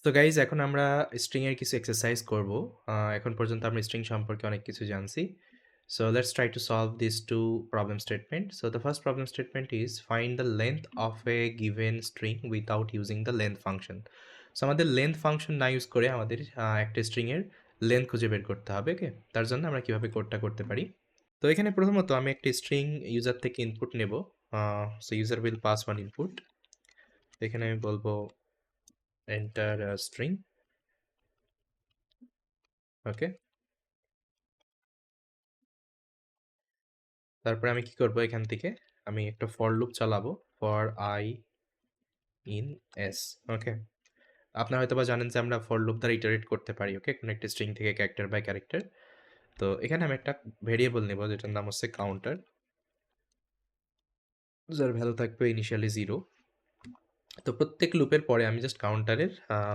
তো গাইজ এখন আমরা স্ট্রিং এর কিছু এক্সারসাইজ করব। এখন পর্যন্ত আমরা স্ট্রিং সম্পর্কে অনেক কিছু জানছি। So let's try to solve these two problem statement. So the first problem statement is find the length of a given string without using the length function. So আমাদের length function না use করে আমাদের একটা string এর length খুঁজে বের করতে হবে। ওকে, তার জন্য আমরা কিভাবে কোডটা করতে পারি। তো এখানে প্রথমত আমি একটা স্ট্রিং ইউজার থেকে ইনপুট নেব। So user will pass one input. এখানে আমি বলবো এন্টার স্ট্রিং। ওকে, তারপরে আমি কি করব, এখান থেকে আমি একটা ফর লুপ চালাবো, ফর আই ইন এস। ওকে, আপনারা হয়তো বা জানেন যে আমরা ফর লুপ দ্বারা ইটারেট করতে পারি। ওকে, কোনো একটা স্ট্রিং থেকে ক্যারেক্টার বাই ক্যারেক্টার। তো এখানে আমি একটা ভেরিয়েবল নেব যেটার নাম হচ্ছে কাউন্টার, যার ভ্যালু থাকবে ইনিশিয়ালি 0। তো প্রত্যেক লুপের পরে আমি জাস্ট কাউন্টারের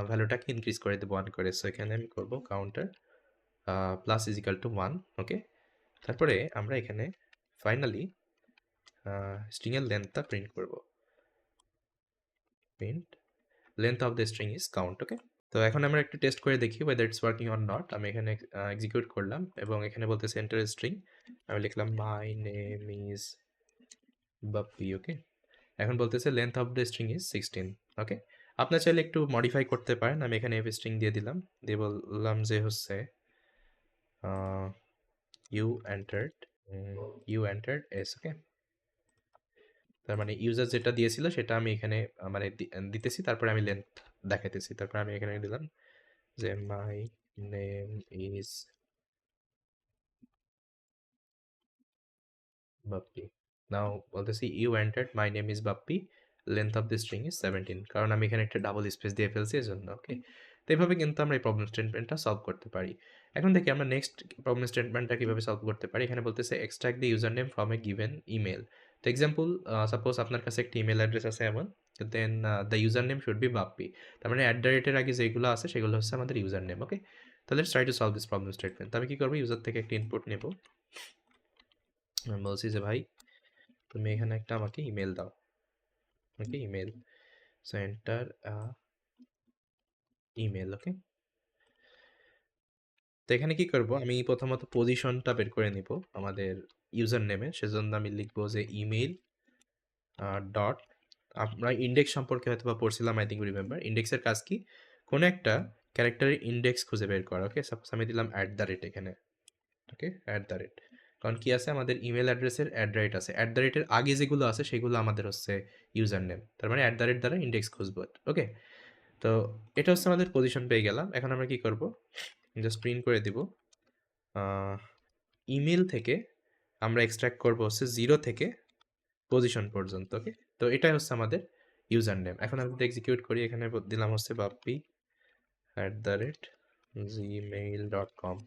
ভ্যালুটাকে ইনক্রিজ করে দেবো 1 করে। সো এখানে আমি করব counter plus is equal to 1। ওকে, তারপরে আমরা এখানে ফাইনালি স্ট্রিং এর লেন্থটা প্রিন্ট করব। Print length of the string is count. ওকে, তো এখন আমরা একটু টেস্ট করে দেখি whether it's working or not. আমি এখানে এক্সিকিউট করলাম এবং এখানে বলতেছে enter a string। আমি লিখলাম my name is বাপ্পি। ওকে, এখন বলতেছে length of the string is 16। ওকে, আপনার চাইলে একটু মডিফাই করতে পারেন। আমি এখানে f string দিয়ে দিলাম, দিয়ে বললাম যে হচ্ছে you entered s। ওকে, তার মানে ইউজার যেটা দিয়েছিল সেটা আমি এখানে মানে দিতেছি, তারপরে আমি লেন্থ দেখাইতেছি। তারপরে আমি এখানে দিলাম যে my name is Bappi. Now বলতেছি you entered my name is Bappi, length of the string is 17, কারণ আমি এখানে একটা ডাবল স্পেস দিয়ে ফেলছি এজন্য। ওকে, তো এইভাবে কিন্তু আমরা এই প্রবলেম স্টেটমেন্টটা সলভ করতে পারি। এখন দেখি আমরা নেক্সট প্রবলেম স্টেটমেন্টটা কিভাবে সলভ করতে পারি। এখানে বলতেছে extract the user name from a given email. তো এক্সাম্পল, সাপোজ আপনার কাছে একটা ইমেল অ্যাড্রেস আছে এমন, then the user name should be Bappi. তার মানে অ্যাট দ্য রেটের আগে যেগুলো আছে সেগুলো হচ্ছে আমাদের ইউজার নেম। ওকে, তো let's try to solve this problem statement. তো আমি কি করবো, ইউজার থেকে একটা ইনপুট নেব। আমি বলছি যে ভাই তুমি এখানে একটা আমাকে ইমেল দাও। Okay, email. So enter email. Okay, তো এখানে কি করব, আমি প্রথমত পজিশনটা বের করে নিব আমাদের ইউজার নেমে। সেজন্য আমি লিখবো যে ইমেল ডট, আমরা ইন্ডেক্স সম্পর্কে হয়তো বা পড়ছিলাম, আই থিঙ্ক রিমেম্বার। ইন্ডেক্সের কাজ কি, কোনো একটা ক্যারেক্টারের ইন্ডেক্স খুঁজে বের করা। ওকে, সাপোজ আমি দিলাম অ্যাট দ্য রেট এখানে। ওকে, অ্যাট দ্য রেট, কারণ কি আছে আমাদের ইমেল অ্যাড্রেসের অ্যাট দ্য রেট আছে, অ্যাট দ্য রেটের আগে যেগুলো আছে সেগুলো আমাদের হচ্ছে ইউজার নেম। তার মানে অ্যাট দ্য রেট দ্বারা ইন্ডেক্স খুঁজবো। ওকে, তো এটা হচ্ছে আমাদের পজিশন পেয়ে গেলাম। এখন আমরা কি করব, জাস্ট প্রিন্ট করে দিব ইমেল থেকে আমরা এক্সট্রাক্ট করব হচ্ছে 0 থেকে পজিশন পর্যন্ত। ওকে, তো এটাই হচ্ছে আমাদের ইউজার নেম। এখন আমি যদি এক্সিকিউট করি, এখানে দিলাম হচ্ছে বাপ্পি @gmail.com।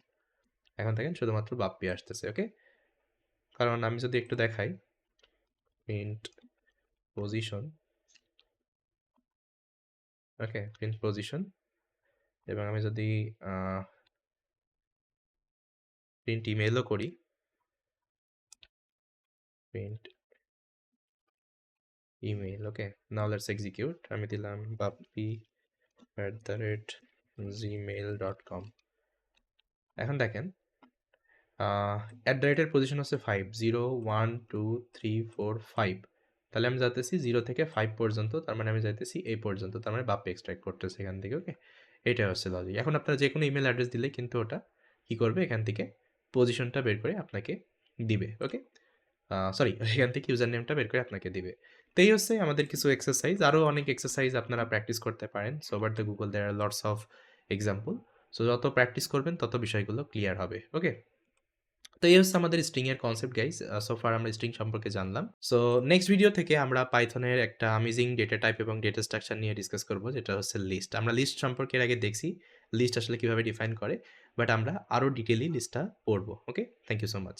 এখন দেখেন শুধুমাত্র বাপ্পি আসতেছে। ওকে, কারণ আমি যদি একটু দেখাই, প্রিন্ট পজিশন। ওকে, প্রিন্ট পজিশন, এবং আমি যদি প্রিন্ট ইমেলও করি, print email. Okay, now let's execute. আমি দিলাম বাপ্পি @gmail.com। এখন দেখেন অ্যাট দ্য রেটের পজিশন হচ্ছে 5, 0 1 2 3 4 5। তাহলে আমি যাইতেছি 0 থেকে 5 পর্যন্ত, তার মানে আমি যাইতেছি এই পর্যন্ত, তার মানে বাপ্পি এক্সট্রাক্ট করতেছে এখান থেকে। ওকে, এটা হচ্ছে লজিক। এখন আপনারা যে কোনো ইমেল অ্যাড্রেস দিলে কিন্তু ওটা কি করবে, এখান থেকে পজিশনটা বের করে আপনাকে দিবে। ওকে, সরি, এখান থেকে ইউজার নেমটা বের করে আপনাকে দিবে। তো এই হচ্ছে আমাদের কিছু এক্সারসাইজ। আরও অনেক এক্সারসাইজ আপনারা প্র্যাকটিস করতে পারেন। So over the Google there are lots of example. সো যত প্র্যাকটিস করবেন তত বিষয়গুলো ক্লিয়ার হবে। ওকে, তো এই হচ্ছে আমাদের স্ট্রিং এর কনসেপ্ট গাইস। সো ফার আমরা স্ট্রিং সম্পর্কে জানলাম। সো নেক্সট ভিডিও থেকে আমরা পাইথনের একটা অ্যামেজিং ডেটা টাইপ এবং ডেটা স্ট্রাকচার নিয়ে ডিসকাস করব, যেটা হচ্ছে লিস্ট। আমরা লিস্ট সম্পর্কে এর আগে দেখছি, লিস্ট আসলে কিভাবে ডিফাইন করে, বাট আমরা আরো ডিটেইলি লিস্টটা পড়বো। ওকে, থ্যাংক ইউ সো মাচ।